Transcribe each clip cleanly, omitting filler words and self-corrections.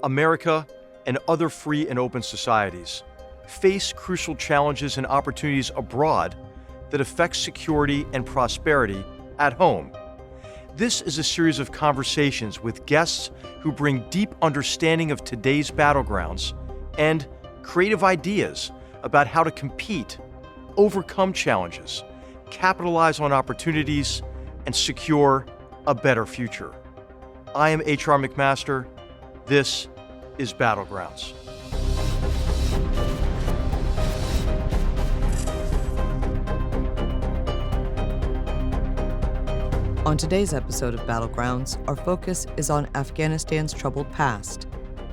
America and other free and open societies face crucial challenges and opportunities abroad that affect security and prosperity at home. This is a series of conversations with guests who bring deep understanding of today's battlegrounds and creative ideas about how to compete, overcome challenges, capitalize on opportunities, and secure a better future. I am H.R. McMaster. This is Battlegrounds. On today's episode of Battlegrounds, our focus is on Afghanistan's troubled past,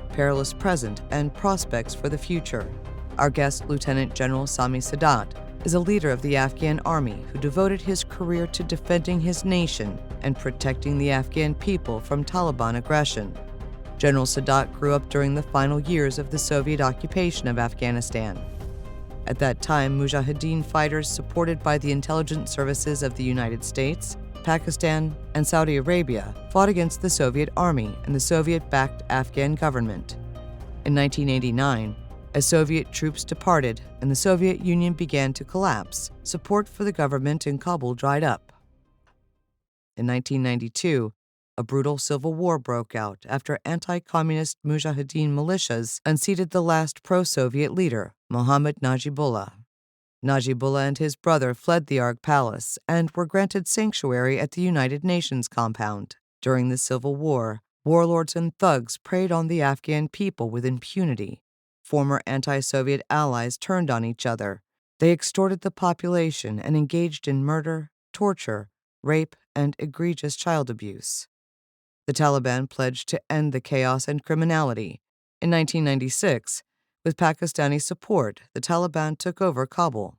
perilous present, and prospects for the future. Our guest, Lieutenant General Sami Sadat, is a leader of the Afghan army who devoted his career to defending his nation and protecting the Afghan people from Taliban aggression. General Sadat grew up during the final years of the Soviet occupation of Afghanistan. At that time, Mujahideen fighters supported by the intelligence services of the United States, Pakistan, and Saudi Arabia fought against the Soviet Army and the Soviet-backed Afghan government. In 1989, as Soviet troops departed and the Soviet Union began to collapse, support for the government in Kabul dried up. In 1992, a brutal civil war broke out after anti-communist Mujahideen militias unseated the last pro-Soviet leader, Mohammad Najibullah. Najibullah and his brother fled the Arg Palace and were granted sanctuary at the United Nations compound. During the Civil War, warlords and thugs preyed on the Afghan people with impunity. Former anti-Soviet allies turned on each other. They extorted the population and engaged in murder, torture, rape, and egregious child abuse. The Taliban pledged to end the chaos and criminality. In 1996, with Pakistani support, the Taliban took over Kabul.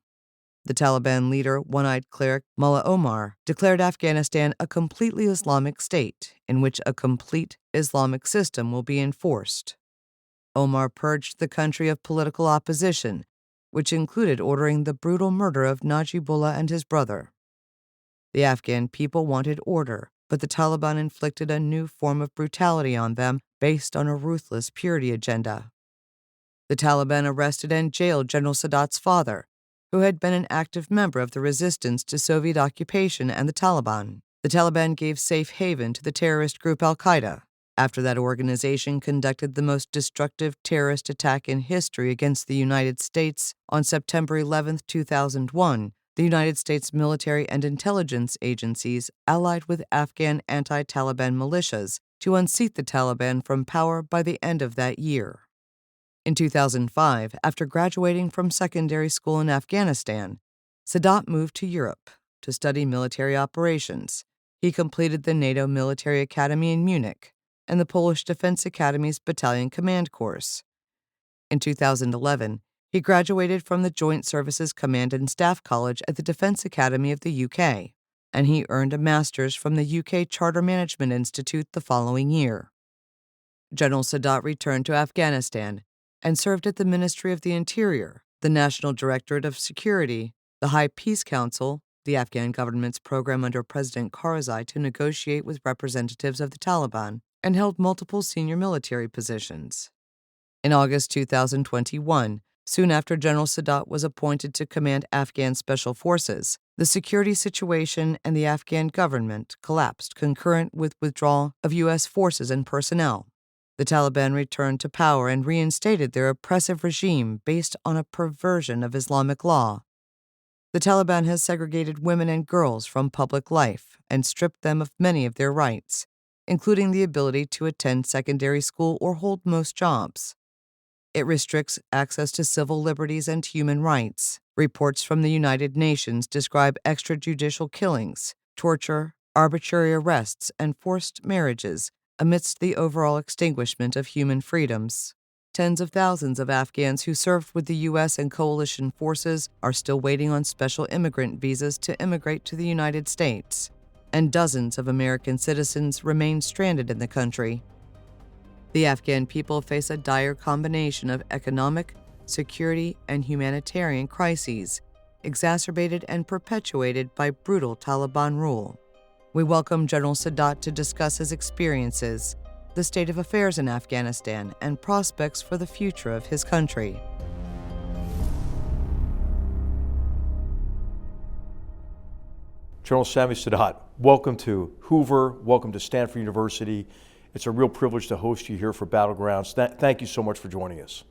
The Taliban leader, one-eyed cleric Mullah Omar, declared Afghanistan a completely Islamic state in which a complete Islamic system will be enforced. Omar purged the country of political opposition, which included ordering the brutal murder of Najibullah and his brother. The Afghan people wanted order, but the Taliban inflicted a new form of brutality on them based on a ruthless purity agenda. The Taliban arrested and jailed General Sadat's father, who had been an active member of the resistance to Soviet occupation and the Taliban. The Taliban gave safe haven to the terrorist group Al-Qaeda. After that organization conducted the most destructive terrorist attack in history against the United States on September 11, 2001, the United States military and intelligence agencies allied with Afghan anti-Taliban militias to unseat the Taliban from power by the end of that year. In 2005, after graduating from secondary school in Afghanistan, Sadat moved to Europe to study military operations. He completed the NATO Military Academy in Munich and the Polish Defense Academy's Battalion Command course. In 2011, he graduated from the Joint Services Command and Staff College at the Defense Academy of the UK, and he earned a master's from the UK Charter Management Institute the following year. General Sadat returned to Afghanistan and served at the Ministry of the Interior, the National Directorate of Security, the High Peace Council, the Afghan government's program under President Karzai to negotiate with representatives of the Taliban, and held multiple senior military positions. In August 2021, soon after General Sadat was appointed to command Afghan Special Forces, the security situation and the Afghan government collapsed concurrent with withdrawal of U.S. forces and personnel. The Taliban returned to power and reinstated their oppressive regime based on a perversion of Islamic law. The Taliban has segregated women and girls from public life and stripped them of many of their rights, including the ability to attend secondary school or hold most jobs. It restricts access to civil liberties and human rights. Reports from the United Nations describe extrajudicial killings, torture, arbitrary arrests, and forced marriages amidst the overall extinguishment of human freedoms. Tens of thousands of Afghans who served with the U.S. and coalition forces are still waiting on special immigrant visas to immigrate to the United States, and dozens of American citizens remain stranded in the country. The Afghan people face a dire combination of economic, security, and humanitarian crises, exacerbated and perpetuated by brutal Taliban rule. We welcome General Sadat to discuss his experiences, the state of affairs in Afghanistan, and prospects for the future of his country. General Sami Sadat, welcome to Hoover, welcome to Stanford University. It's a real privilege to host you here for Battlegrounds. Thank you so much for joining us.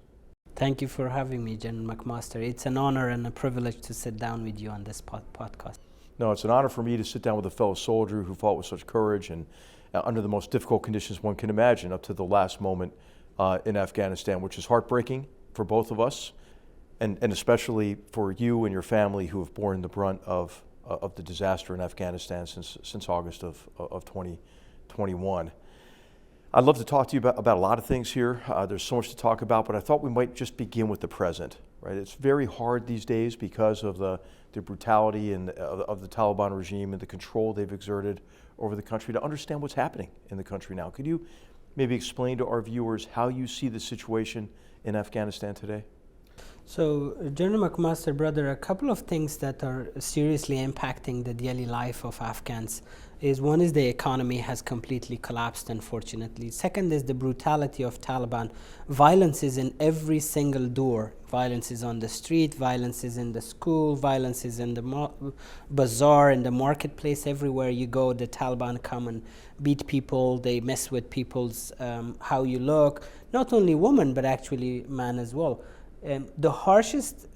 Thank you for having me, General McMaster. It's an honor and a privilege to sit down with you on this podcast. No, it's an honor for me to sit down with a fellow soldier who fought with such courage and under the most difficult conditions one can imagine up to the last moment in Afghanistan, which is heartbreaking for both of us, and especially for you and your family who have borne the brunt of the disaster in Afghanistan since August of 2021. I'd love to talk to you about a lot of things here. There's so much to talk about, but I thought we might just begin with the present. Right? It's very hard these days because of the brutality and of the Taliban regime and the control they've exerted over the country to understand what's happening in the country now. Could you maybe explain to our viewers how you see the situation in Afghanistan today? So, General McMaster, brother, a couple of things that are seriously impacting the daily life of Afghans is one is the economy has completely collapsed, unfortunately. Second is the brutality of Taliban. Violence is in every single door. Violence is on the street, violence is in the school, violence is in the bazaar, in the marketplace. Everywhere you go, the Taliban come and beat people. They mess with people's how you look. Not only women, but actually man as well. The harshest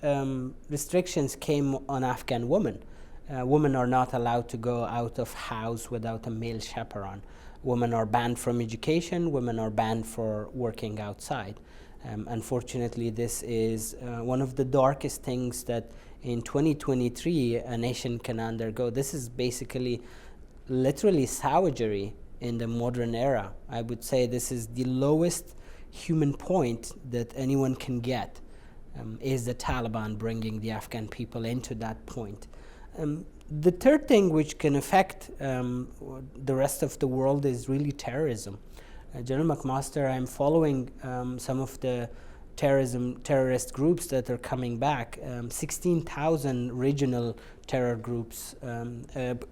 restrictions came on Afghan women. Women are not allowed to go out of house without a male chaperone. Women are banned from education. Women are banned for working outside. Unfortunately, this is one of the darkest things that in 2023 a nation can undergo. This is basically literally savagery in the modern era. I would say this is the lowest human point that anyone can get. Is the Taliban bringing the Afghan people into that point. The third thing which can affect the rest of the world is really terrorism. General McMaster, I'm following some of the terrorist groups that are coming back. 16,000 regional terror groups,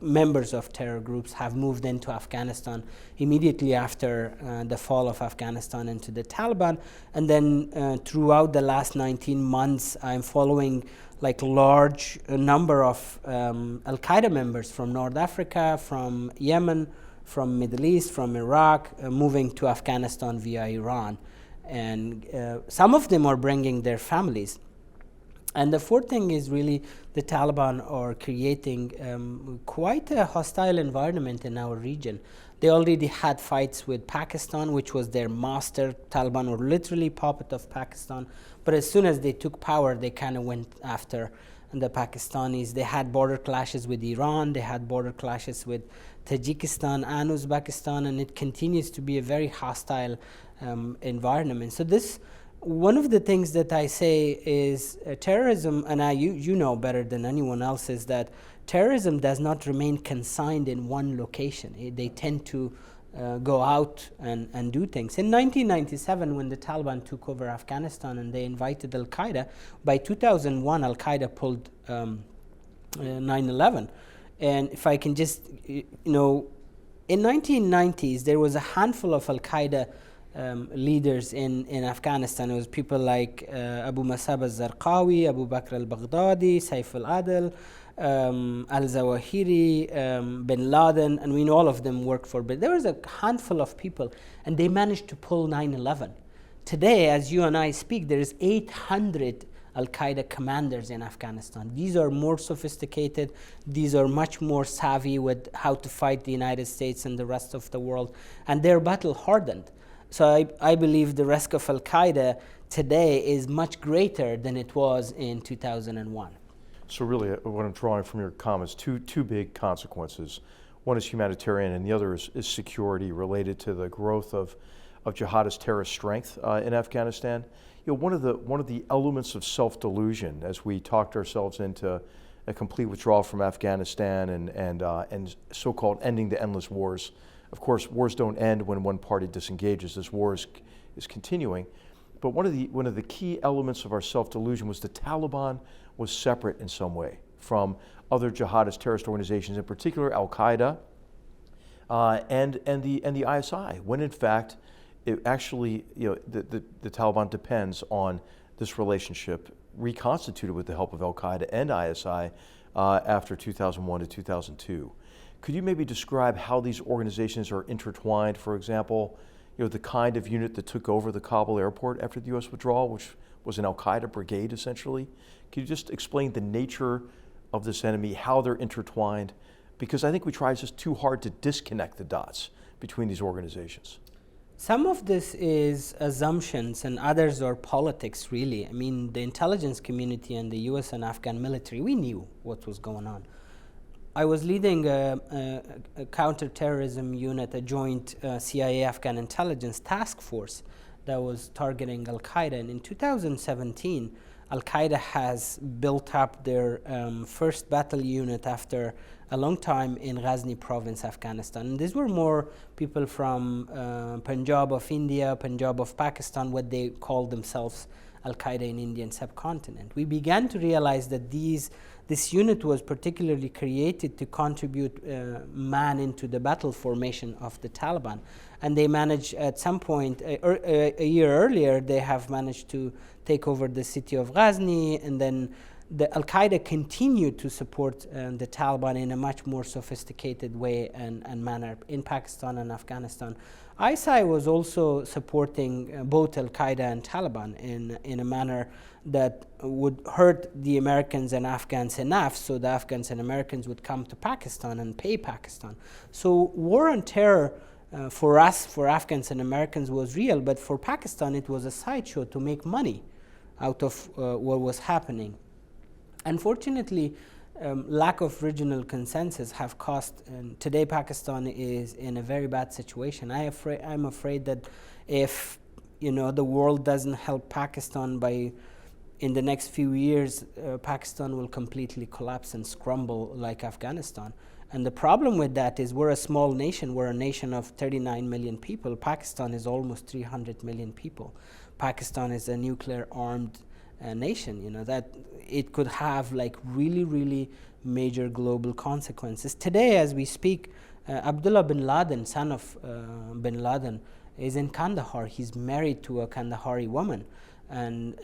members of terror groups have moved into Afghanistan immediately after the fall of Afghanistan into the Taliban. And then throughout the last 19 months, I'm following like large number of Al-Qaeda members from North Africa, from Yemen, from Middle East, from Iraq, moving to Afghanistan via Iran. And some of them are bringing their families. And the fourth thing is really the Taliban are creating quite a hostile environment in our region. They already had fights with Pakistan, which was their master. Taliban were literally puppet of Pakistan. But as soon as they took power, they kind of went after the Pakistanis. They had border clashes with Iran. They had border clashes with Tajikistan and Uzbekistan. And it continues to be a very hostile environment. So this, one of the things that I say is terrorism, and you know better than anyone else, is that terrorism does not remain consigned in one location. They tend to go out and do things. In 1997, when the Taliban took over Afghanistan and they invited Al-Qaeda, by 2001, Al-Qaeda pulled 9/11. And if I can just, in 1990s, there was a handful of Al-Qaeda leaders in Afghanistan. It was people like Abu Musab al-Zarqawi, Abu Bakr al-Baghdadi, Saif al-Adil, al-Zawahiri, bin Laden, and we know all of them worked for, but there was a handful of people, and they managed to pull 9/11. Today, as you and I speak, there is 800 Al-Qaeda commanders in Afghanistan. These are more sophisticated. These are much more savvy with how to fight the United States and the rest of the world, and they're battle hardened. So I believe the risk of Al-Qaeda today is much greater than it was in 2001. So really, what I'm drawing from your comments, two big consequences. One is humanitarian, and the other is security related to the growth of jihadist terrorist strength in Afghanistan. One of the elements of self-delusion as we talked ourselves into a complete withdrawal from Afghanistan and so-called ending the endless wars. Of course, wars don't end when one party disengages. This war is continuing. But one of the key elements of our self-delusion was the Taliban was separate in some way from other jihadist terrorist organizations, in particular Al-Qaeda, and the ISI, when in fact it actually, the Taliban depends on this relationship reconstituted with the help of Al Qaeda and ISI after 2001 to 2002. Could you maybe describe how these organizations are intertwined? For example, the kind of unit that took over the Kabul airport after the U.S. withdrawal, which was an Al Qaeda brigade essentially. Could you just explain the nature of this enemy, how they're intertwined? Because I think we try just too hard to disconnect the dots between these organizations. Some of this is assumptions and others are politics, really. I mean, the intelligence community and the US and Afghan military, we knew what was going on. I was leading a counterterrorism unit, a joint CIA Afghan intelligence task force that was targeting Al Qaeda. And in 2017, Al Qaeda has built up their first battle unit after a long time in Ghazni province, Afghanistan. And these were more people from Punjab of India, Punjab of Pakistan, what they called themselves Al Qaeda in Indian subcontinent. We began to realize that this unit was particularly created to contribute man into the battle formation of the Taliban. And they managed at some point, a year earlier, they have managed to take over the city of Ghazni, and then the Al Qaeda continued to support the Taliban in a much more sophisticated way and manner in Pakistan and Afghanistan. ISI was also supporting both Al Qaeda and Taliban in a manner that would hurt the Americans and Afghans enough so the Afghans and Americans would come to Pakistan and pay Pakistan. So war on terror for us, for Afghans and Americans, was real, but for Pakistan it was a sideshow to make money out of what was happening. Unfortunately, lack of regional consensus have cost, and today Pakistan is in a very bad situation. I'm afraid that if the world doesn't help Pakistan in the next few years, Pakistan will completely collapse and scramble like Afghanistan. And the problem with that is we're a small nation. We're a nation of 39 million people. Pakistan is almost 300 million people. Pakistan is a nuclear armed nation, that it could have like really, really major global consequences. Today, as we speak, Abdullah bin Laden, son of bin Laden, is in Kandahar. He's married to a Kandahari woman. And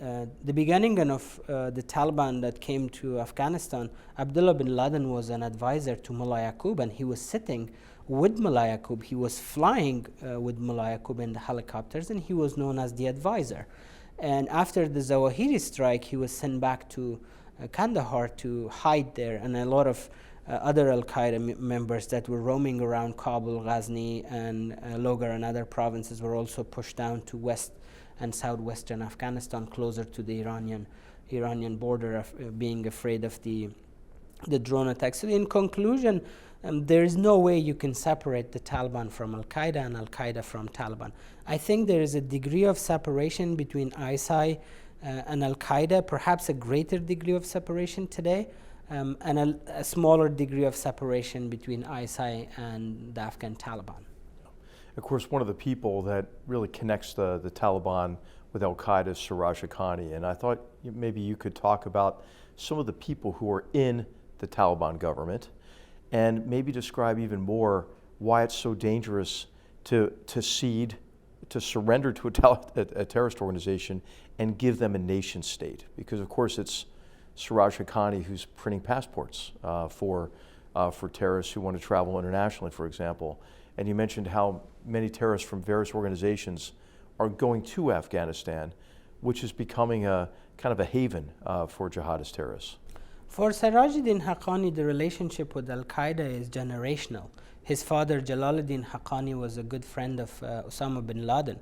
the beginning of the Taliban that came to Afghanistan, Abdullah bin Laden was an advisor to Mullah Yaqub, and he was sitting with Mullah Yaqub. He was flying with Mullah Yaqub in the helicopters, and he was known as the advisor. And after the Zawahiri strike, he was sent back to Kandahar to hide there, and a lot of other Al Qaeda members that were roaming around Kabul, Ghazni, and Logar and other provinces were also pushed down to west and southwestern Afghanistan, closer to the Iranian border, being afraid of the drone attacks. So in conclusion, there is no way you can separate the Taliban from Al Qaeda and Al Qaeda from Taliban. I think there is a degree of separation between ISI and Al Qaeda, perhaps a greater degree of separation today, and a smaller degree of separation between ISI and the Afghan Taliban. Of course, one of the people that really connects the Taliban with Al Qaeda is Siraj Haqqani, and I thought maybe you could talk about some of the people who are in the Taliban government, and maybe describe even more why it's so dangerous to cede, to surrender to a terrorist organization and give them a nation state. Because of course it's Siraj Haqqani who's printing passports for terrorists who want to travel internationally, for example. And you mentioned how many terrorists from various organizations are going to Afghanistan, which is becoming a kind of a haven for jihadist terrorists. For Sirajuddin Haqqani, the relationship with Al Qaeda is generational. His father, Jalaluddin Haqqani, was a good friend of Osama bin Laden.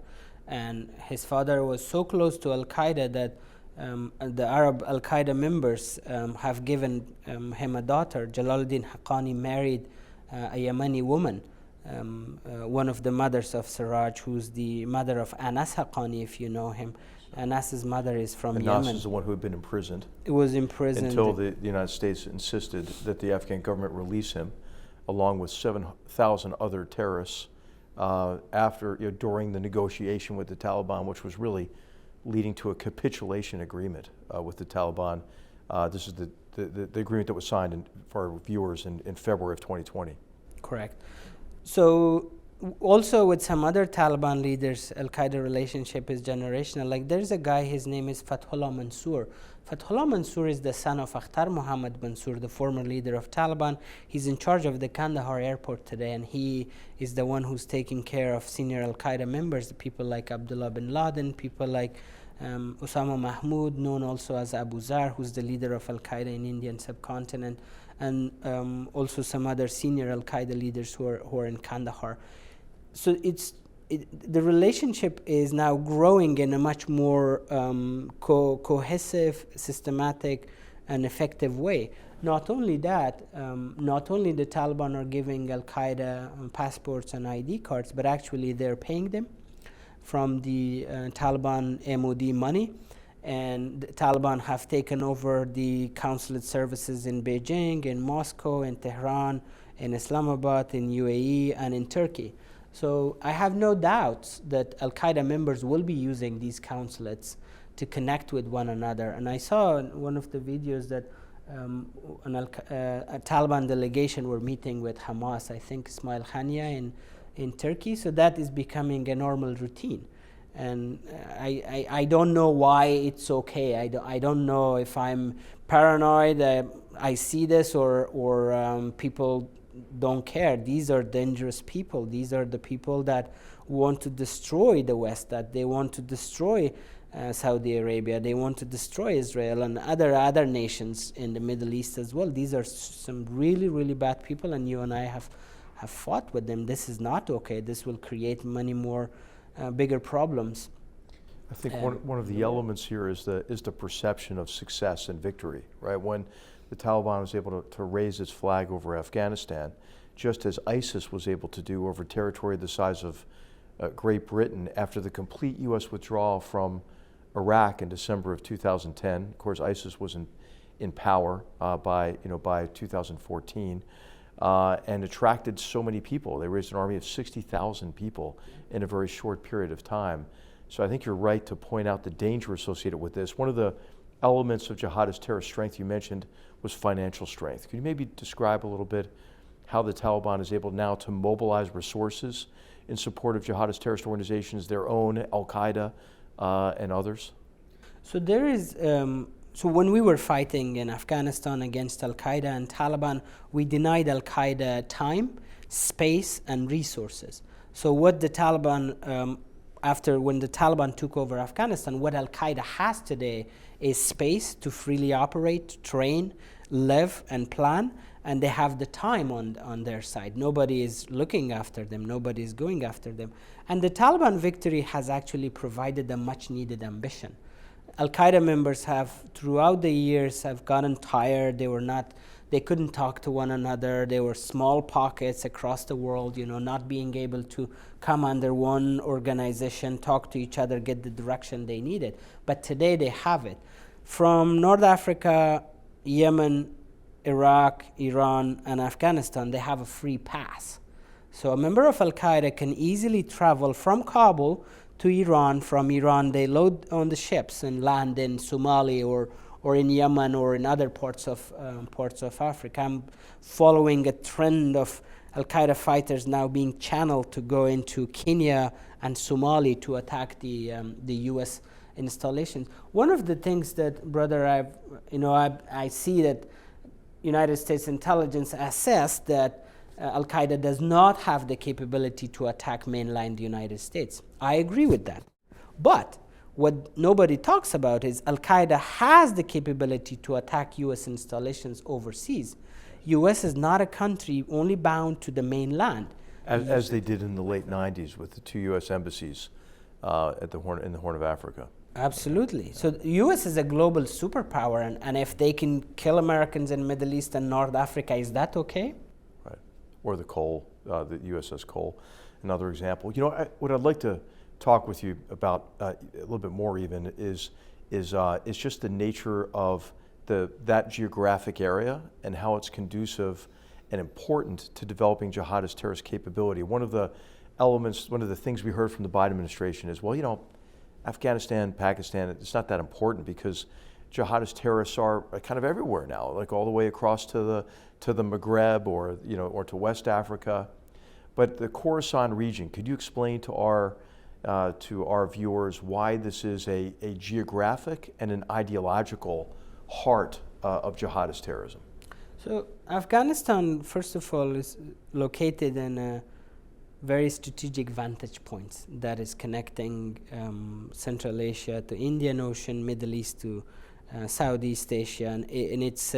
And his father was so close to Al Qaeda that the Arab Al Qaeda members have given him a daughter. Jalaluddin Haqqani married a Yemeni woman, one of the mothers of Siraj, who's the mother of Anas Haqqani, if you know him. Anas's mother is from Yemen. Anas is the one who had been imprisoned. It was imprisoned until the United States insisted that the Afghan government release him, along with 7,000 other terrorists, during the negotiation with the Taliban, which was really leading to a capitulation agreement with the Taliban. This is the agreement that was signed for our viewers in February of 2020. Correct. So also with some other Taliban leaders, Al-Qaeda relationship is generational. Like there's a guy, his name is Fathullah Mansour. Fathullah Mansour is the son of Akhtar Mohammad Mansour, the former leader of Taliban. He's in charge of the Kandahar airport today, and he is the one who's taking care of senior Al-Qaeda members, people like Abdullah bin Laden, people like Osama Mahmoud, known also as Abu Zar, who's the leader of Al-Qaeda in Indian subcontinent, and also some other senior Al-Qaeda leaders who are in Kandahar. So the relationship is now growing in a much more cohesive, systematic, and effective way. Not only that, not only the Taliban are giving Al-Qaeda passports and ID cards, but actually they're paying them from the Taliban MOD money. And the Taliban have taken over the consulate services in Beijing, in Moscow, in Tehran, in Islamabad, in UAE, and in Turkey. So I have no doubts that Al-Qaeda members will be using these consulates to connect with one another. And I saw in one of the videos that a Taliban delegation were meeting with Hamas, I think Ismail Hania in Turkey. So that is becoming a normal routine. And I don't know why it's okay. I don't know if I'm paranoid, I see this, or people don't care. These are dangerous people. These are the people that want to destroy the West, that they want to destroy Saudi Arabia, they want to destroy Israel and other nations in the Middle East as well. These are some really, really bad people, and you and I have fought with them. This is not okay. This will create many more bigger problems. I think one of the elements here is the perception of success and victory, right? When the Taliban was able to raise its flag over Afghanistan, just as ISIS was able to do over territory the size of Great Britain after the complete U.S. withdrawal from Iraq in December of 2010. Of course, ISIS was in power by 2014 and attracted so many people. They raised an army of 60,000 people in a very short period of time. So I think you're right to point out the danger associated with this. One of the elements of jihadist terrorist strength you mentioned was financial strength. Could you maybe describe a little bit how the Taliban is able now to mobilize resources in support of jihadist terrorist organizations, their own, Al-Qaeda, and others? So there is, so when we were fighting in Afghanistan against Al-Qaeda and Taliban, we denied Al-Qaeda time, space, and resources. So what the Taliban, when the Taliban took over Afghanistan, what Al-Qaeda has today is space to freely operate, train, live, and plan, and they have the time on their side. Nobody is looking after them, nobody is going after them. And the Taliban victory has actually provided a much needed ambition. Al-Qaeda members have, throughout the years, have gotten tired. They couldn't talk to one another. There were small pockets across the world, not being able to come under one organization, talk to each other, get the direction they needed. But today they have it. From North Africa, Yemen, Iraq, Iran, and Afghanistan, they have a free pass. So a member of Al-Qaeda can easily travel from Kabul to Iran. From Iran, they load on the ships and land in Somalia or in Yemen or in other parts of Africa. I'm following a trend of Al-Qaeda fighters now being channeled to go into Kenya and Somalia to attack the U.S. installations. One of the things that, brother, I see that United States intelligence assessed that Al-Qaeda does not have the capability to attack mainland United States. I agree with that. But what nobody talks about is Al-Qaeda has the capability to attack U.S. installations overseas. U.S. is not a country only bound to the mainland. As they did in the late 90s with the 2 U.S. embassies in the Horn of Africa. Absolutely. So the U.S. is a global superpower, and if they can kill Americans in Middle East and North Africa, is that okay? Right. Or the Cole, the USS Cole, another example. What I'd like to talk with you about a little bit more even is just the nature of that geographic area and how it's conducive and important to developing jihadist terrorist capability. One of the things we heard from the Biden administration is, Afghanistan, Pakistan, it's not that important because jihadist terrorists are kind of everywhere now, like all the way across to the Maghreb or to West Africa. But the Khorasan region, could you explain to our viewers why this is a geographic and an ideological heart of jihadist terrorism? So Afghanistan, first of all, is located in a very strategic vantage points that is connecting Central Asia to Indian Ocean, Middle East to Southeast Asia, and it's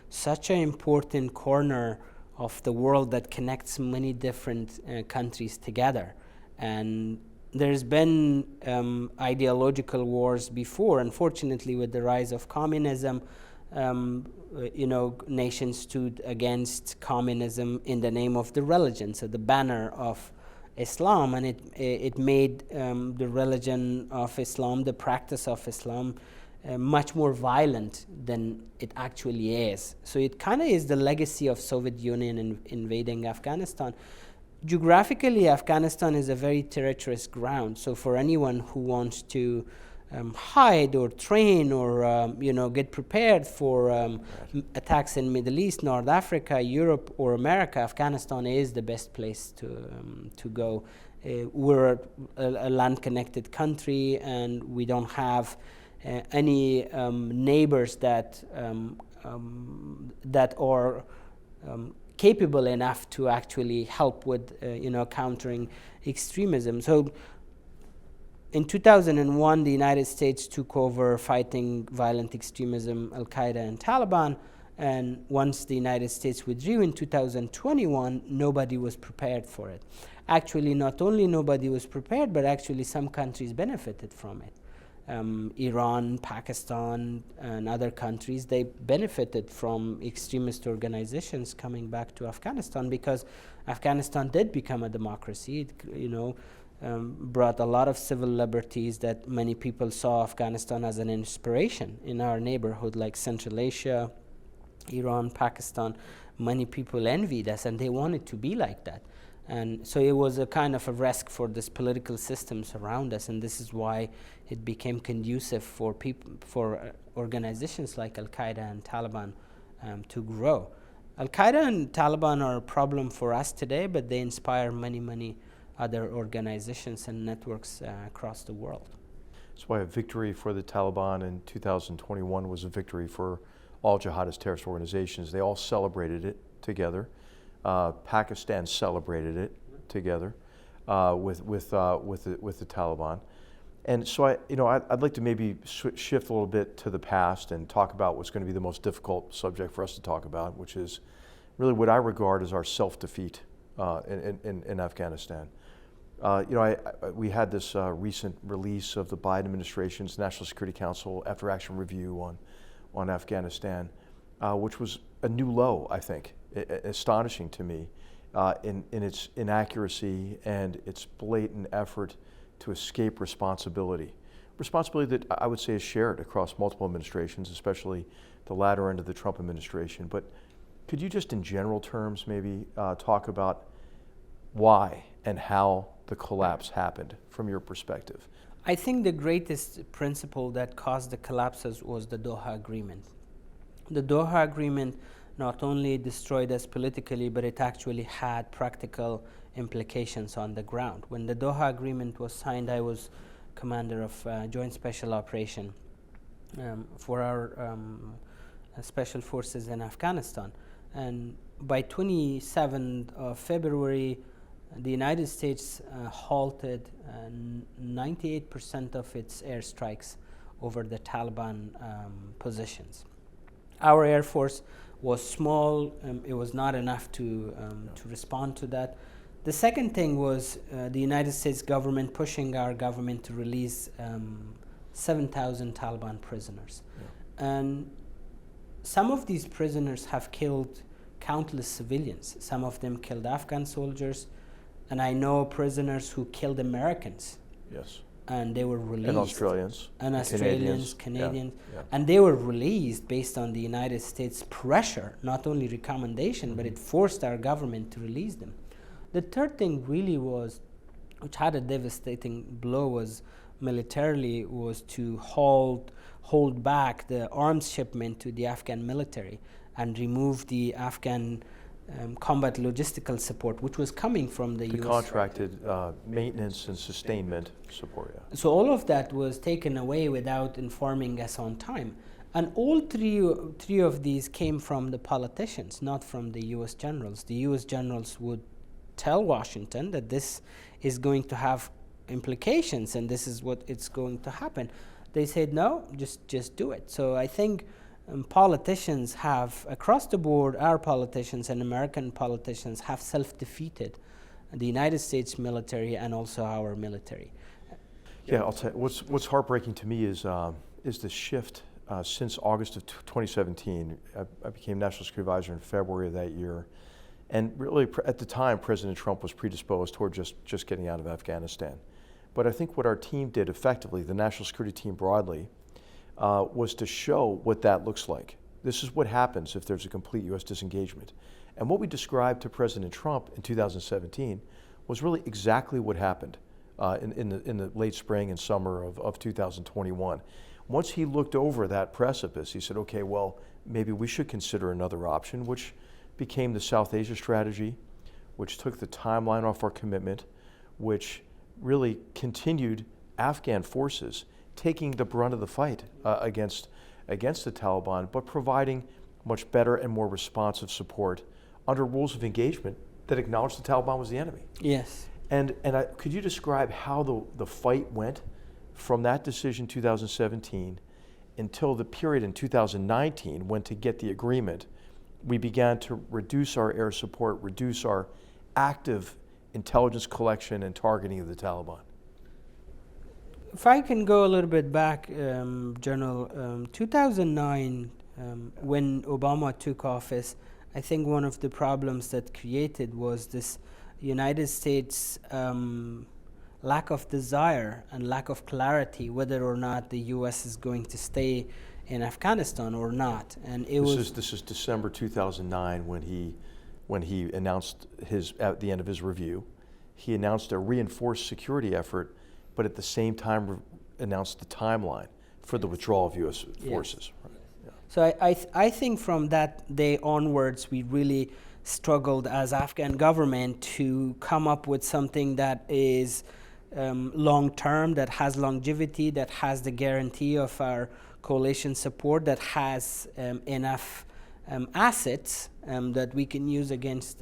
such an important corner of the world that connects many different countries together. And there's been ideological wars before. Unfortunately, with the rise of communism, nations stood against communism in the name of the religion, so the banner of Islam, and it made the religion of Islam, the practice of Islam, much more violent than it actually is. So it kind of is the legacy of Soviet Union invading Afghanistan. Geographically, Afghanistan is a very treacherous ground. So for anyone who wants to hide or train or get prepared for attacks in Middle East, North Africa, Europe, or America, Afghanistan is the best place to go. We're a land-connected country, and we don't have any neighbors that are capable enough to actually help with countering extremism. So in 2001, the United States took over fighting violent extremism, Al-Qaeda and Taliban, and once the United States withdrew in 2021, nobody was prepared for it. Actually, not only nobody was prepared, but actually some countries benefited from it. Iran, Pakistan, and other countries, they benefited from extremist organizations coming back to Afghanistan, because Afghanistan did become a democracy. It, brought a lot of civil liberties that many people saw Afghanistan as an inspiration in our neighborhood, like Central Asia, Iran, Pakistan. Many people envied us, and they wanted to be like that. And so it was a kind of a risk for this political systems around us, and this is why it became conducive for organizations like Al-Qaeda and Taliban to grow. Al-Qaeda and Taliban are a problem for us today, but they inspire many other organizations and networks across the world. That's why a victory for the Taliban in 2021 was a victory for all jihadist terrorist organizations. They all celebrated it together. Pakistan celebrated it together with the Taliban, and so I'd like to maybe shift a little bit to the past and talk about what's going to be the most difficult subject for us to talk about, which is really what I regard as our self-defeat in Afghanistan. We had this recent release of the Biden administration's National Security Council After Action Review on Afghanistan, which was a new low, I think. Astonishing to me in its inaccuracy and its blatant effort to escape responsibility. Responsibility that I would say is shared across multiple administrations, especially the latter end of the Trump administration. But could you just in general terms maybe talk about why and how the collapse happened from your perspective? I think the greatest principle that caused the collapses was the Doha Agreement. The Doha Agreement not only destroyed us politically, but it actually had practical implications on the ground. When the Doha Agreement was signed, I was commander of Joint Special Operation for our special forces in Afghanistan. And by 27th of February, the United States halted 98% of its airstrikes over the Taliban positions. Our Air Force was small. It was not enough to respond to that. The second thing was the United States government pushing our government to release 7,000 Taliban prisoners. Yeah. And some of these prisoners have killed countless civilians. Some of them killed Afghan soldiers, and I know prisoners who killed Americans. Yes. And they were released. And Australians. And Australians, Canadians. Yeah. And they were released based on the United States pressure, not only recommendation, but it forced our government to release them. The third thing really was, which had a devastating blow, was militarily, was to hold back the arms shipment to the Afghan military and remove the Afghan combat logistical support, which was coming from the US. Contracted maintenance and sustainment support, yeah. So all of that was taken away without informing us on time. And all three of these came from the politicians, not from the US generals. The US generals would tell Washington that this is going to have implications and this is what it's going to happen. They said, no, just do it. So I think politicians have, across the board, our politicians and American politicians have self-defeated the United States military and also our military. Yeah, I'll tell you, what's heartbreaking to me is the shift since August of 2017. I became National Security Advisor in February of that year. And really, at the time, President Trump was predisposed toward just getting out of Afghanistan. But I think what our team did effectively, the national security team broadly, was to show what that looks like. This is what happens if there's a complete U.S. disengagement. And what we described to President Trump in 2017 was really exactly what happened in the late spring and summer of 2021. Once he looked over that precipice, he said, okay, well, maybe we should consider another option, which became the South Asia strategy, which took the timeline off our commitment, which really continued Afghan forces taking the brunt of the fight against the Taliban, but providing much better and more responsive support under rules of engagement that acknowledged the Taliban was the enemy. Yes. And could you describe how the fight went from that decision 2017 until the period in 2019 when, to get the agreement, we began to reduce our air support, reduce our active intelligence collection and targeting of the Taliban? If I can go a little bit back, General, 2009, when Obama took office, I think one of the problems that created was this United States lack of desire and lack of clarity whether or not the U.S. is going to stay in Afghanistan or not. And this is December 2009 when he announced at the end of his review, he announced a reinforced security effort, but at the same time announced the timeline for the withdrawal of U.S. forces. Right. Yeah. So I think from that day onwards, we really struggled as Afghan government to come up with something that is long-term, that has longevity, that has the guarantee of our coalition support, that has enough assets that we can use against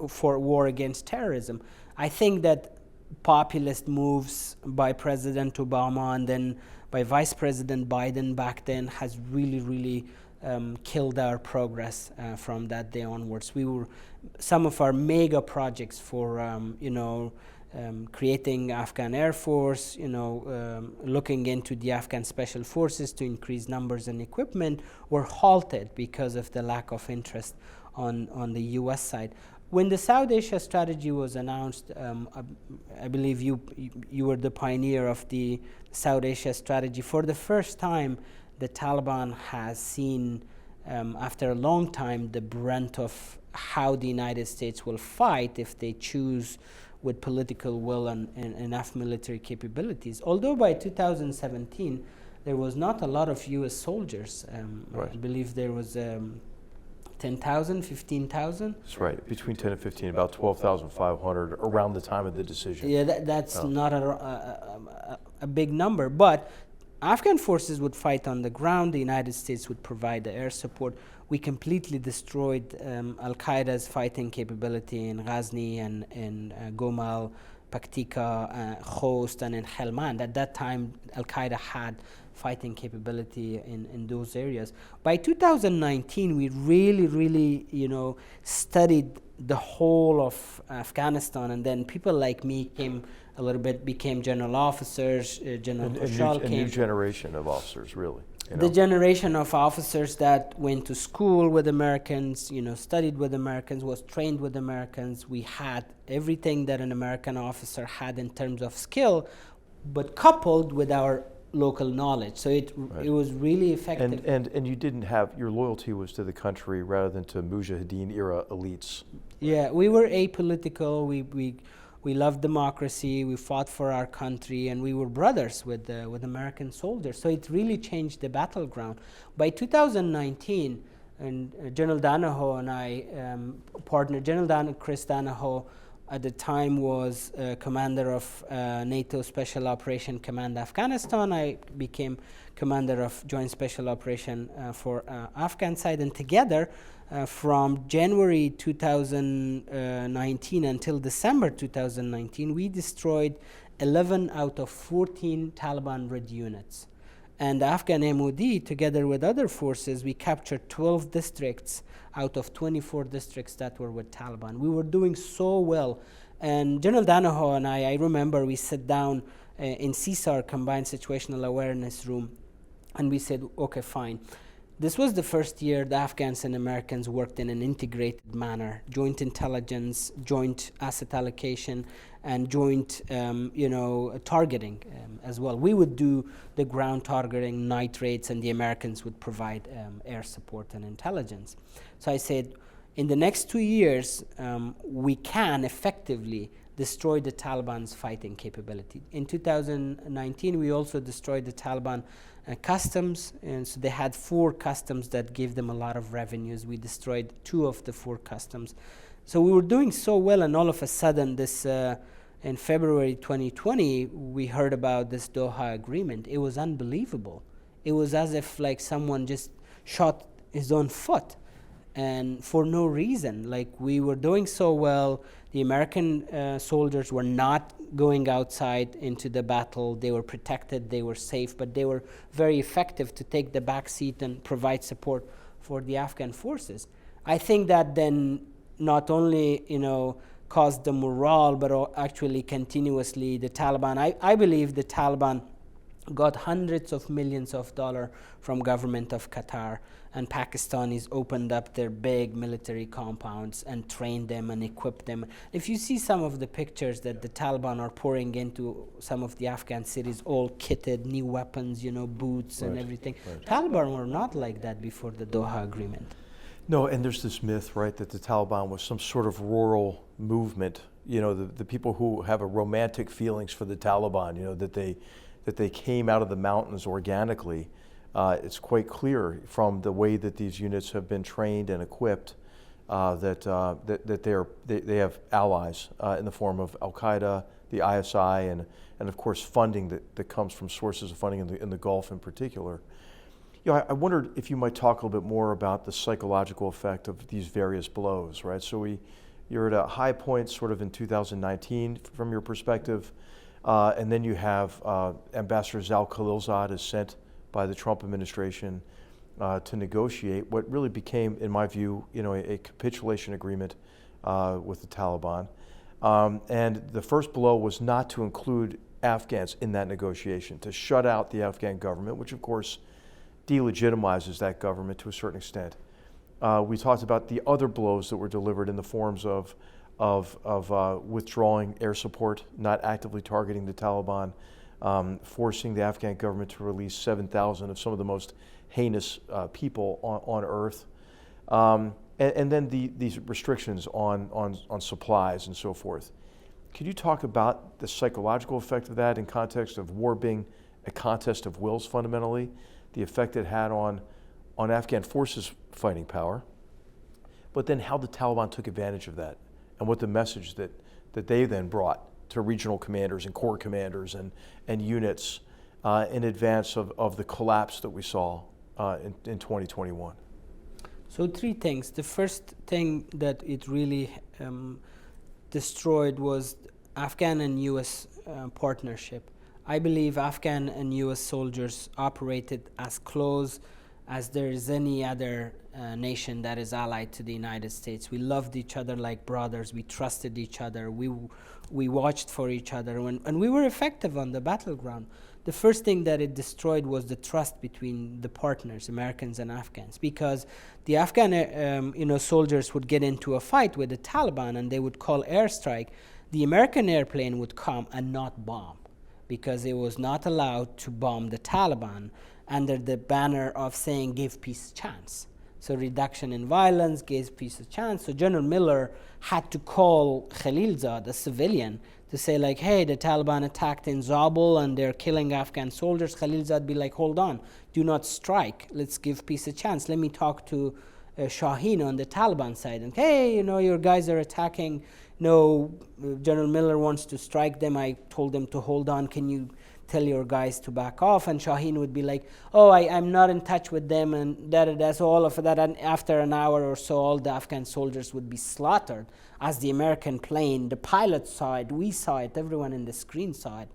for war against terrorism. I think that populist moves by President Obama and then by Vice President Biden back then has really killed our progress from that day onwards. Some of our mega projects for creating Afghan Air Force, looking into the Afghan Special Forces to increase numbers and equipment were halted because of the lack of interest on the U.S. side. When the South Asia strategy was announced, I believe you were the pioneer of the South Asia strategy. For the first time, the Taliban has seen, after a long time, the brunt of how the United States will fight if they choose with political will and enough military capabilities. Although by 2017, there was not a lot of U.S. soldiers. Right. I believe there was 10,000, 15,000. That's right, between 10 and 15, about 12,500 around the time of the decision. Yeah, that's not a big number, but Afghan forces would fight on the ground, the United States would provide the air support. We completely destroyed Al-Qaeda's fighting capability in Ghazni and in Gomal, Paktika, Khost, and in Helmand. At that time, Al-Qaeda had fighting capability in those areas. By 2019, we really, studied the whole of Afghanistan, and then people like me became general officers. General Marshall came. A new generation of officers, really. The generation of officers that went to school with Americans, studied with Americans, was trained with Americans. We had everything that an American officer had in terms of skill, but coupled with our local knowledge. So it was really effective. And you didn't have, your loyalty was to the country rather than to Mujahideen era elites. Yeah, we were apolitical. We loved democracy. We fought for our country, and we were brothers with American soldiers. So it really changed the battleground. By 2019, And General Danaher and I partnered. Chris Danaher at the time was commander of NATO Special Operation Command Afghanistan. I became commander of Joint Special Operation for Afghan side, and together from January 2019 until December 2019, we destroyed 11 out of 14 Taliban Red units. And the Afghan MOD, together with other forces, we captured 12 districts out of 24 districts that were with Taliban. We were doing so well. And General Danaher and I remember we sat down in CSAR, Combined Situational Awareness Room, and we said, okay, fine. This was the first year the Afghans and Americans worked in an integrated manner, joint intelligence, joint asset allocation, and joint targeting as well. We would do the ground targeting, night raids, and the Americans would provide air support and intelligence. So I said, in the next 2 years, we can effectively destroy the Taliban's fighting capability. In 2019, we also destroyed the Taliban customs, and so they had 4 customs that gave them a lot of revenues. We destroyed 2 of the 4 customs. So we were doing so well, and all of a sudden, this in February 2020, we heard about this Doha agreement. It was unbelievable. It was as if like someone just shot his own foot, and for no reason. Like, we were doing so well. The American soldiers were not going outside into the battle. They were protected, they were safe, but they were very effective to take the back seat and provide support for the Afghan forces. I think that then not only, caused the morale, but actually continuously the Taliban, I believe the Taliban got hundreds of millions of dollars from government of Qatar, and Pakistanis opened up their big military compounds and trained them and equipped them. If you see some of the pictures that the Taliban are pouring into some of the Afghan cities, all kitted, new weapons, boots and everything. Right. Taliban were not like that before the Doha agreement. No, and there's this myth, right, that the Taliban was some sort of rural movement. The people who have a romantic feelings for the Taliban, that they came out of the mountains organically. It's quite clear from the way that these units have been trained and equipped that they have allies in the form of Al Qaeda, the ISI, and of course funding that comes from sources of funding in the Gulf in particular. I wondered if you might talk a little bit more about the psychological effect of these various blows, right? So you're at a high point sort of in 2019 from your perspective, and then you have Ambassador Zal Khalilzad is sent by the Trump administration to negotiate what really became, in my view, a capitulation agreement with the Taliban. And the first blow was not to include Afghans in that negotiation, to shut out the Afghan government, which of course delegitimizes that government to a certain extent. We talked about the other blows that were delivered in the forms of withdrawing air support, not actively targeting the Taliban, forcing the Afghan government to release 7,000 of some of the most heinous people on earth, and then these restrictions on supplies and so forth. Could you talk about the psychological effect of that in context of war being a contest of wills fundamentally, the effect it had on Afghan forces' fighting power, but then how the Taliban took advantage of that and what the message that they then brought to regional commanders and corps commanders and units in advance of the collapse that we saw in 2021? So 3 things. The first thing that it really destroyed was Afghan and U.S. Partnership. I believe Afghan and U.S. soldiers operated as close as there is any other nation that is allied to the United States. We loved each other like brothers. We trusted each other. We watched for each other, and we were effective on the battleground. The first thing that it destroyed was the trust between the partners, Americans and Afghans, because the Afghan soldiers would get into a fight with the Taliban and they would call airstrike. The American airplane would come and not bomb, because it was not allowed to bomb the Taliban under the banner of saying give peace a chance. So reduction in violence, gave peace a chance. So General Miller had to call Khalilzad, a civilian, to say like, hey, the Taliban attacked in Zabul and they're killing Afghan soldiers. Khalilzad be like, hold on, do not strike. Let's give peace a chance. Let me talk to Shaheen on the Taliban side, and hey, your guys are attacking. No, General Miller wants to strike them. I told them to hold on. Can you tell your guys to back off? And Shaheen would be like, oh, I'm not in touch with them, and so all of that. And after an hour or so, all the Afghan soldiers would be slaughtered as the American plane, the pilot saw it, we saw it, everyone in the screen saw it.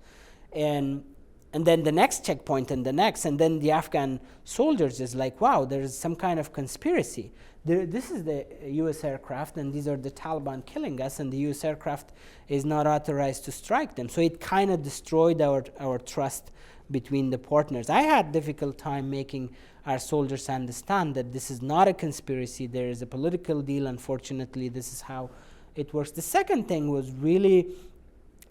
And then the next checkpoint and the next, and then the Afghan soldiers is like, wow, there's some kind of conspiracy. This is the U.S. aircraft, and these are the Taliban killing us, and the U.S. aircraft is not authorized to strike them. So it kind of destroyed our trust between the partners. I had difficult time making our soldiers understand that this is not a conspiracy. There is a political deal. Unfortunately, this is how it works. The second thing was really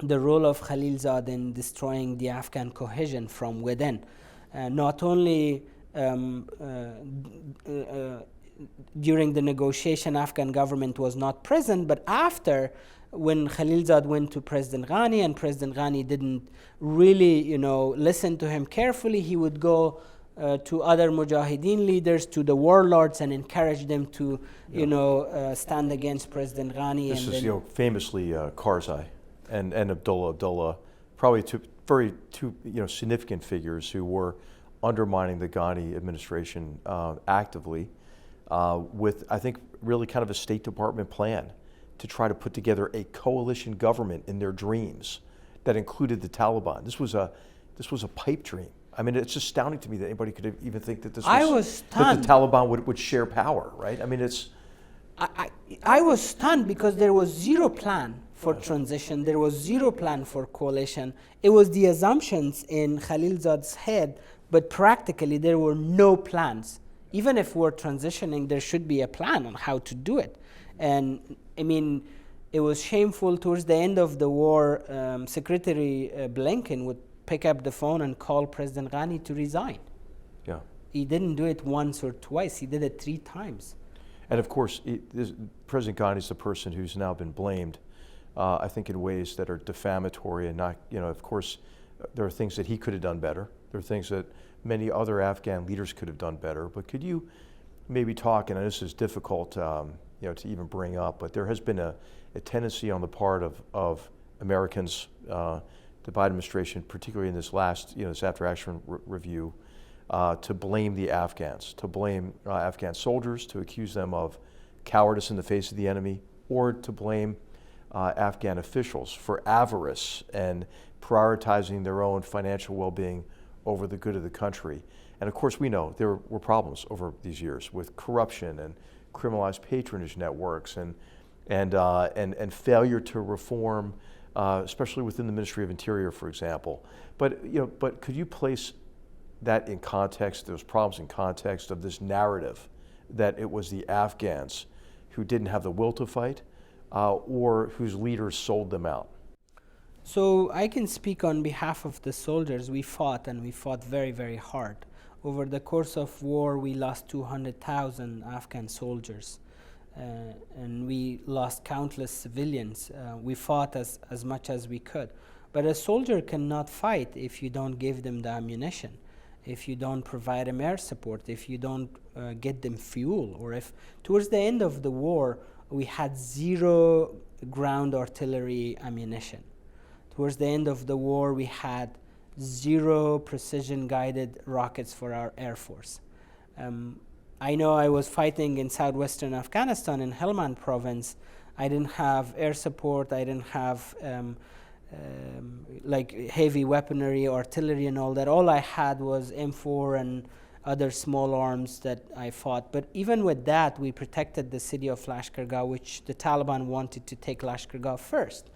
the role of Khalilzad in destroying the Afghan cohesion from within. Not only during the negotiation, Afghan government was not present, but after, when Khalilzad went to President Ghani and President Ghani didn't really, listen to him carefully, he would go to other Mujahideen leaders, to the warlords, and encourage them to, stand against President Ghani. This is, famously Karzai and Abdullah, probably two significant figures who were undermining the Ghani administration actively, with, I think, really kind of a State Department plan to try to put together a coalition government in their dreams that included the Taliban. This was a pipe dream. I mean, it's astounding to me that anybody could even think that that the Taliban would share power, right? I mean, I was stunned because there was zero plan for transition. There was zero plan for coalition. It was the assumptions in Khalilzad's head, but practically there were no plans. Even if we're transitioning, there should be a plan on how to do it. And I mean, it was shameful. Towards the end of the war, Secretary Blinken would pick up the phone and call President Ghani to resign. Yeah. He didn't do it once or twice. He did it 3 times. And of course, President Ghani is the person who's now been blamed, I think, in ways that are defamatory and not, of course, there are things that he could have done better. There are things that many other Afghan leaders could have done better. But could you maybe talk, and this is difficult, to even bring up, but there has been a tendency on the part of Americans, the Biden administration, particularly in this last, this after-action review, to blame the Afghans, to blame Afghan soldiers, to accuse them of cowardice in the face of the enemy, or to blame Afghan officials for avarice and prioritizing their own financial well-being over the good of the country. And of course, we know there were problems over these years with corruption and criminalized patronage networks and failure to reform, especially within the Ministry of Interior, for example. But could you place that in context, those problems in context of this narrative that it was the Afghans who didn't have the will to fight, or whose leaders sold them out? So I can speak on behalf of the soldiers. We fought, and we fought very, very hard. Over the course of war, we lost 200,000 Afghan soldiers, and we lost countless civilians. We fought as much as we could. But a soldier cannot fight if you don't give them the ammunition, if you don't provide them air support, if you don't get them fuel, or if towards the end of the war, we had 0 ground artillery ammunition. Towards the end of the war, we had 0 precision-guided rockets for our Air Force. I know I was fighting in southwestern Afghanistan in Helmand province. I didn't have air support. I didn't have heavy weaponry, artillery, and all that. All I had was M4 and other small arms that I fought. But even with that, we protected the city of Lashkar-Gah, which the Taliban wanted to take Lashkar-Gah first.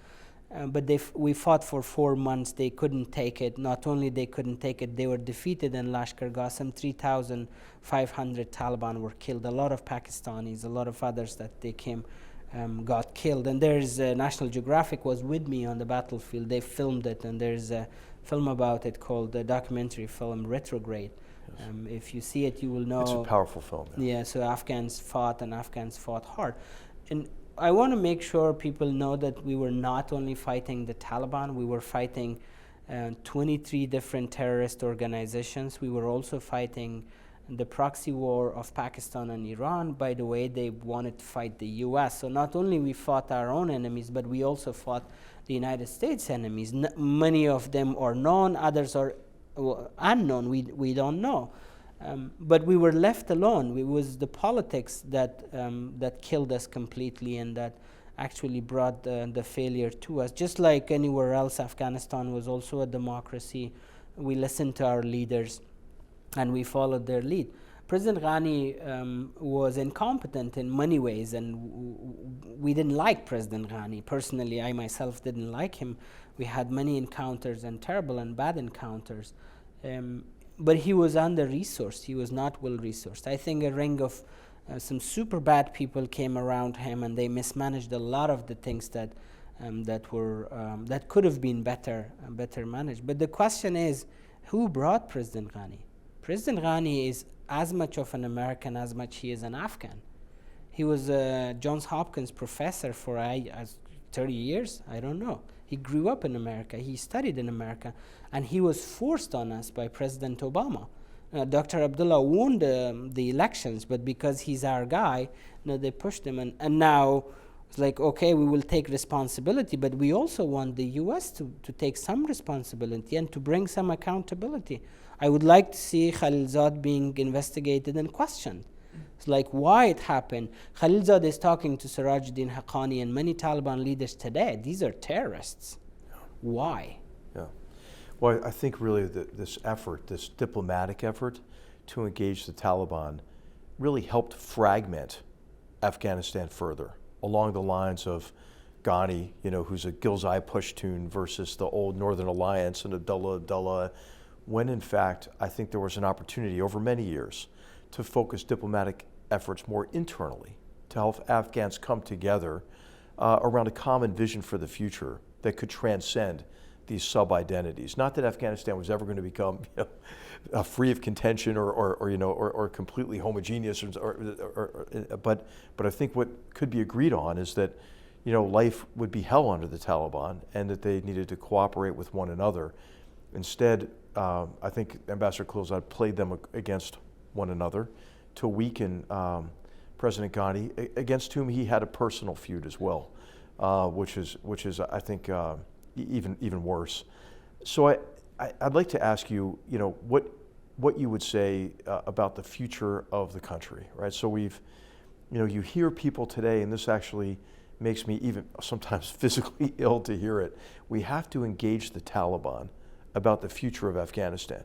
But we fought for 4 months. They couldn't take it. Not only they couldn't take it, they were defeated in Lashkar-Gah. Some 3,500 Taliban were killed. A lot of Pakistanis, a lot of others that they came got killed. And there's National Geographic was with me on the battlefield. They filmed it, and there's a film about it called the documentary film Retrograde. Yes. If you see it, you will know. It's a powerful film. Yeah, so Afghans fought, and Afghans fought hard. And I want to make sure people know that we were not only fighting the Taliban, we were fighting 23 different terrorist organizations. We were also fighting the proxy war of Pakistan and Iran. By the way, they wanted to fight the US. So not only we fought our own enemies, but we also fought the United States enemies. Many of them are known, others are unknown, we don't know. But we were left alone. It was the politics that killed us completely, and that actually brought the failure to us. Just like anywhere else, Afghanistan was also a democracy. We listened to our leaders and we followed their lead. President Ghani was incompetent in many ways, and we didn't like President Ghani. Personally, I myself didn't like him. We had many encounters, and terrible and bad encounters. But he was under-resourced. He was not well-resourced. I think a ring of some super bad people came around him, and they mismanaged a lot of the things that could have been better managed. But the question is, who brought President Ghani? President Ghani is as much of an American as much he is an Afghan. He was a Johns Hopkins professor for 30 years, I don't know. He grew up in America, he studied in America, and he was forced on us by President Obama. Dr. Abdullah won the elections, but because he's our guy, they pushed him, and now it's like, okay, we will take responsibility, but we also want the US to take some responsibility and to bring some accountability. I would like to see Khalilzad being investigated and questioned. It's like why it happened. Khalilzad is talking to Sirajuddin Haqqani and many Taliban leaders today. These are terrorists. Why? Yeah. Well, I think really this effort, this diplomatic effort to engage the Taliban really helped fragment Afghanistan further along the lines of Ghani, who's a Gilzai Pushtun versus the old Northern Alliance and Abdullah, when in fact, I think there was an opportunity over many years to focus diplomatic efforts more internally to help Afghans come together around a common vision for the future that could transcend these sub-identities. Not that Afghanistan was ever going to become free of contention or completely homogeneous, but I think what could be agreed on is that life would be hell under the Taliban and that they needed to cooperate with one another. Instead, I think Ambassador Khalilzad played them against one another to weaken President Ghani, against whom he had a personal feud as well, which is I think even worse. So I'd like to ask you, what you would say about the future of the country, right? So you hear people today, and this actually makes me even sometimes physically ill to hear it. We have to engage the Taliban about the future of Afghanistan.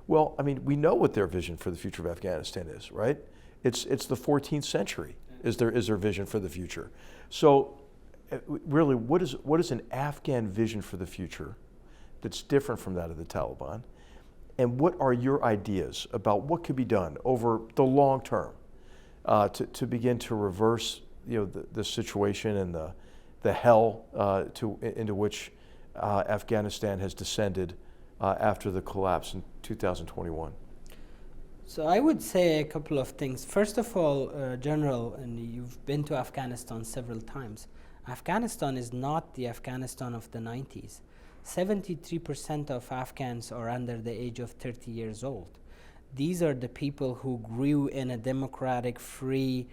Well, I mean, we know what their vision for the future of Afghanistan is, right? It's the 14th century is their vision for the future. So really, what is an Afghan vision for the future that's different from that of the Taliban? And what are your ideas about what could be done over the long term to begin to reverse the situation and the hell into which Afghanistan has descended after the collapse in 2021? So I would say a couple of things. First of all, General, and you've been to Afghanistan several times, Afghanistan is not the Afghanistan of the 90s. 73% of Afghans are under the age of 30 years old. These are the people who grew in a democratic, free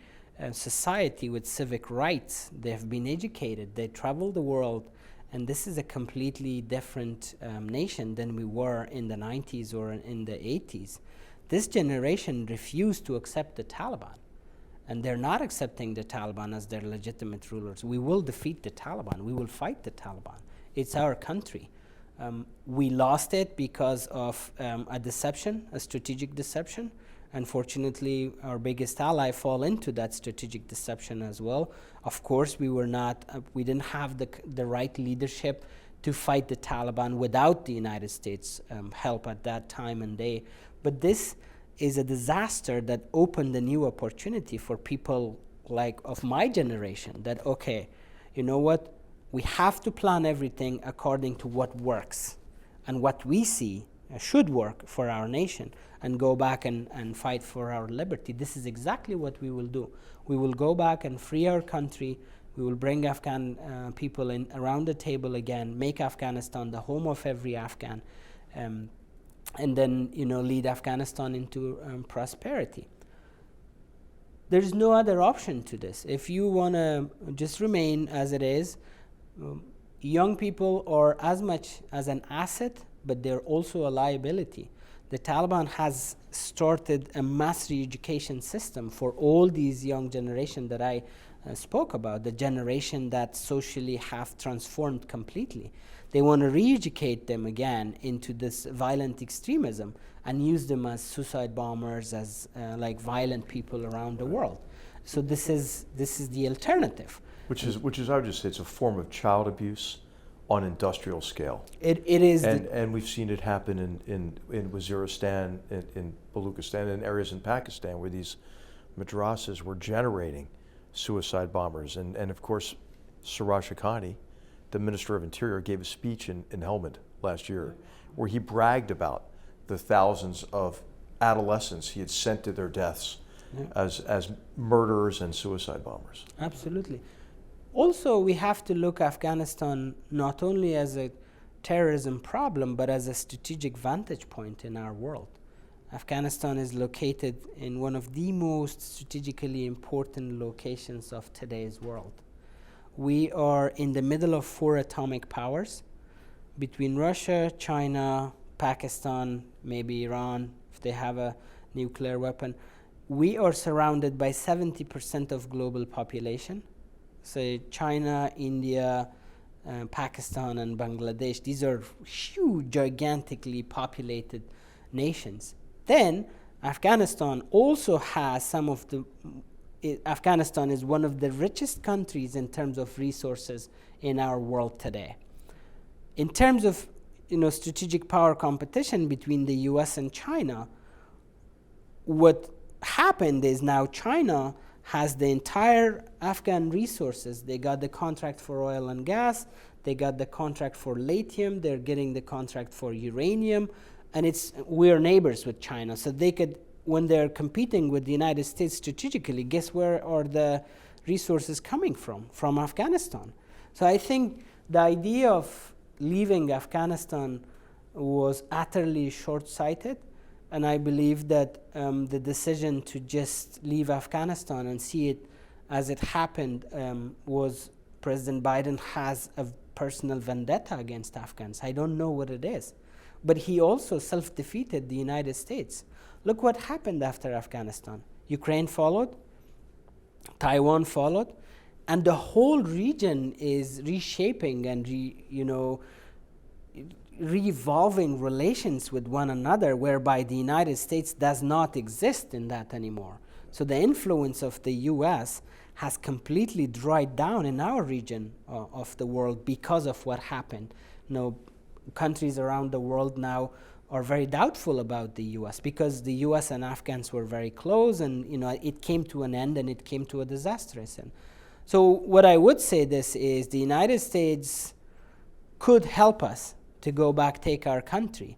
society with civic rights. They have been educated, they travel the world, and this is a completely different nation than we were in the 90s or in the 80s. This generation refused to accept the Taliban, and they're not accepting the Taliban as their legitimate rulers. We will defeat the Taliban. We will fight the Taliban. It's our country. We lost it because of a deception, a strategic deception. Unfortunately, our biggest ally fall into that strategic deception as well. Of course, we didn't have the right leadership to fight the Taliban without the United States help at that time and day. But this is a disaster that opened a new opportunity for people like of my generation that, okay, you know what? We have to plan everything according to what works and what we see should work for our nation, and go back and fight for our liberty. This is exactly what we will do. We will go back and free our country. We will bring Afghan people in around the table again, make Afghanistan the home of every Afghan. and then lead Afghanistan into prosperity. There's no other option to this. If you want to just remain as it is, young people are as much as an asset, but they're also a liability. The Taliban has started a mass re-education system for all these young generation that I spoke about, the generation that socially have transformed completely. They want to re-educate them again into this violent extremism and use them as suicide bombers, as like violent people around the world. So this is the alternative. Which is I would just say it's a form of child abuse on industrial scale. It is, and we've seen it happen in Waziristan, in Baluchistan, and areas in Pakistan where these madrasas were generating suicide bombers. And of course, Suraj Haqqani, the Minister of Interior, gave a speech in Helmand last year where he bragged about the thousands of adolescents he had sent to their deaths as murderers and suicide bombers. Absolutely. Also, we have to look Afghanistan not only as a terrorism problem, but as a strategic vantage point in our world. Afghanistan is located in one of the most strategically important locations of today's world. We are in the middle of 4 atomic powers, between Russia, China, Pakistan, maybe Iran, if they have a nuclear weapon. We are surrounded by 70% of global population. Say China, India, Pakistan, and Bangladesh. These are huge, gigantically populated nations. Then Afghanistan also has Afghanistan is one of the richest countries in terms of resources in our world today. In terms of strategic power competition between the US and China, what happened is now China has the entire Afghan resources. They got the contract for oil and gas, they got the contract for lithium, they're getting the contract for uranium, and we're neighbors with China. So they could, when they're competing with the United States strategically, guess where are the resources coming from? From Afghanistan. So I think the idea of leaving Afghanistan was utterly short-sighted. And I believe that the decision to just leave Afghanistan and see it as it happened was President Biden has a personal vendetta against Afghans. I don't know what it is. But he also self-defeated the United States. Look what happened after Afghanistan. Ukraine followed, Taiwan followed, and the whole region is reshaping and re-evolving relations with one another, whereby the United States does not exist in that anymore. So the influence of the US has completely dried down in our region of the world because of what happened. Countries around the world now are very doubtful about the US because the US and Afghans were very close, and it came to an end and it came to a disastrous end. So what I would say this is the United States could help us to go back, take our country.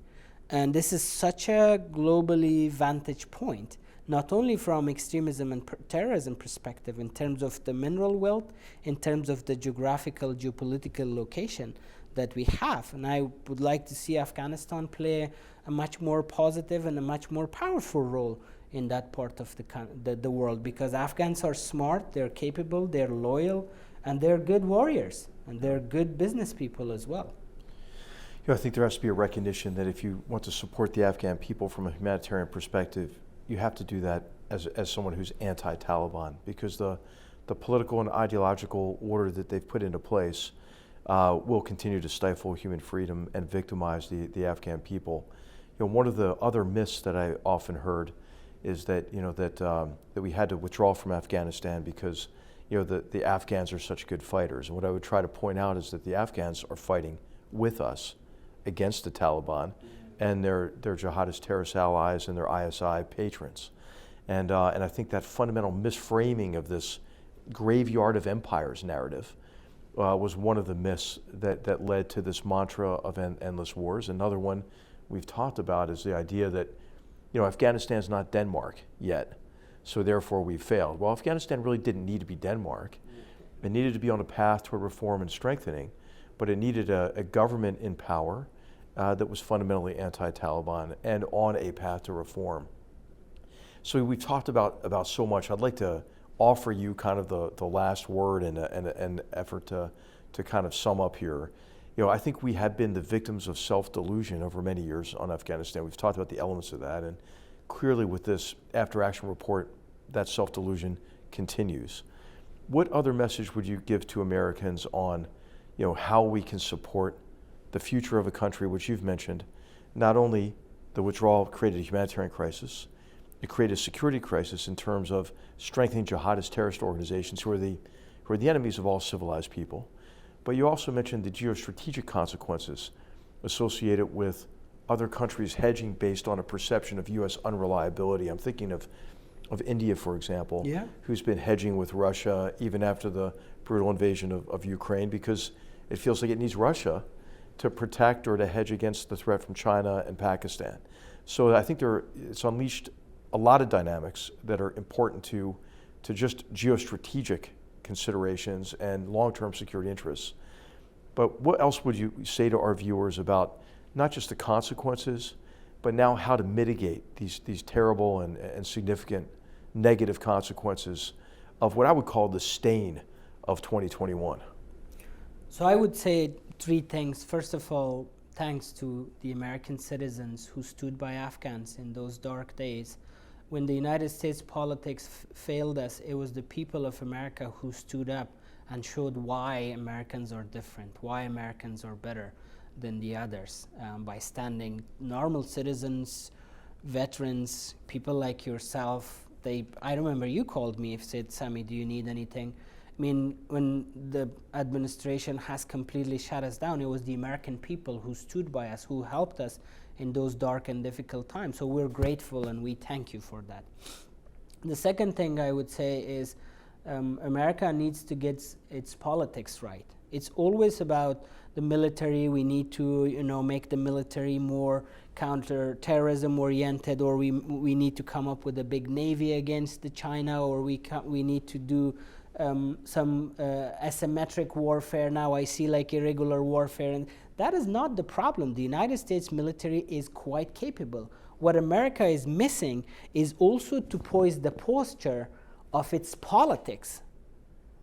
And this is such a globally vantage point, not only from extremism and terrorism perspective, in terms of the mineral wealth, in terms of the geographical, geopolitical location that we have. And I would like to see Afghanistan play a much more positive and a much more powerful role in that part of the world, because Afghans are smart, they're capable, they're loyal, and they're good warriors, and they're good business people as well. I think there has to be a recognition that if you want to support the Afghan people from a humanitarian perspective, you have to do that as someone who's anti-Taliban, because the political and ideological order that they've put into place will continue to stifle human freedom and victimize the Afghan people. One of the other myths that I often heard is that that we had to withdraw from Afghanistan because the Afghans are such good fighters. And what I would try to point out is that the Afghans are fighting with us against the Taliban and their jihadist terrorist allies and their ISI patrons. And I think that fundamental misframing of this graveyard of empires narrative was one of the myths that led to this mantra of endless wars. Another one we've talked about is the idea that Afghanistan's not Denmark yet, so therefore we've failed. Well, Afghanistan really didn't need to be Denmark. It needed to be on a path toward reform and strengthening, but it needed a government in power that was fundamentally anti-Taliban and on a path to reform. So we've talked about so much. I'd like to offer you kind of the last word and an effort to kind of sum up here. I think we have been the victims of self-delusion over many years on Afghanistan. We've talked about the elements of that, and clearly with this after-action report, that self-delusion continues. What other message would you give to Americans on, how we can support the future of a country, which you've mentioned? Not only the withdrawal created a humanitarian crisis, it created a security crisis in terms of strengthening jihadist terrorist organizations who are the enemies of all civilized people. But you also mentioned the geostrategic consequences associated with other countries hedging based on a perception of U.S. unreliability. I'm thinking of India, for example, who's been hedging with Russia even after the brutal invasion of Ukraine, because it feels like it needs Russia to protect or to hedge against the threat from China and Pakistan. So I think it's unleashed a lot of dynamics that are important to just geostrategic considerations and long-term security interests. But what else would you say to our viewers about not just the consequences, but now how to mitigate these terrible and significant negative consequences of what I would call the stain of 2021? So I would say three things. First of all, thanks to the American citizens who stood by Afghans in those dark days. When the United States politics failed us, it was the people of America who stood up and showed why Americans are different, why Americans are better than the others, by standing normal citizens, veterans, people like yourself. I remember you called me and said, Sami, do you need anything? I mean, when the administration has completely shut us down, it was the American people who stood by us, who helped us in those dark and difficult times. So we're grateful and we thank you for that. The second thing I would say is America needs to get its politics right. It's always about the military. We need to, make the military more counter-terrorism oriented, or we need to come up with a big navy against the China, or we need to do some asymmetric warfare. Now I see like irregular warfare, and that is not the problem. The United States military is quite capable. What America is missing is also to poise the posture of its politics.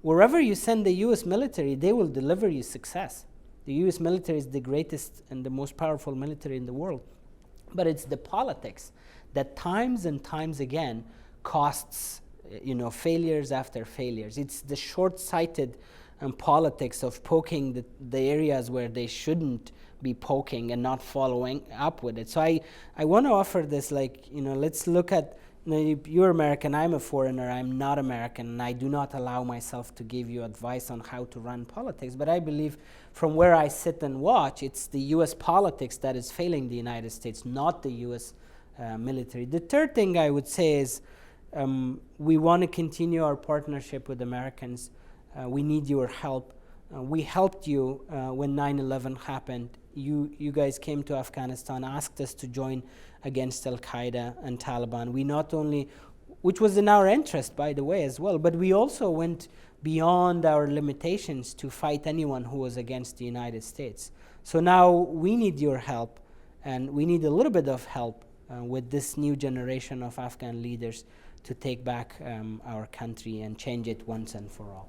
Wherever you send the US military, they will deliver you success. The US military is the greatest and the most powerful military in the world. But it's the politics that times and times again costs, failures after failures. It's the short-sighted politics of poking the areas where they shouldn't be poking and not following up with it. So I want to offer this, let's look at, you're American, I'm a foreigner, I'm not American, and I do not allow myself to give you advice on how to run politics. But I believe from where I sit and watch, it's the US politics that is failing the United States, not the US military. The third thing I would say is we want to continue our partnership with Americans. We need your help. We helped you when 9/11 happened. You guys came to Afghanistan, asked us to join against Al-Qaeda and Taliban. We not only, which was in our interest, by the way, as well, but we also went beyond our limitations to fight anyone who was against the United States. So now we need your help, and we need a little bit of help with this new generation of Afghan leaders to take back our country and change it once and for all.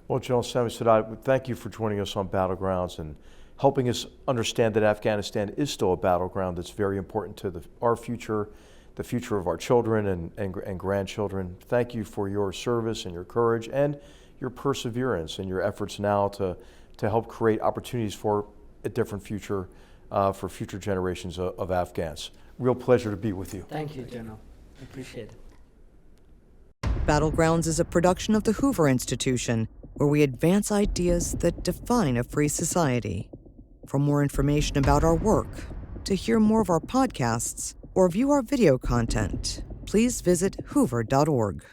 Well, General Sami Sadat, thank you for joining us on Battlegrounds and helping us understand that Afghanistan is still a battleground that's very important to our future, the future of our children and grandchildren. Thank you for your service and your courage and your perseverance and your efforts now to help create opportunities for a different future for future generations of Afghans. Real pleasure to be with you. Thank you, General. I appreciate it. Battlegrounds is a production of the Hoover Institution, where we advance ideas that define a free society. For more information about our work, to hear more of our podcasts, or view our video content, please visit hoover.org.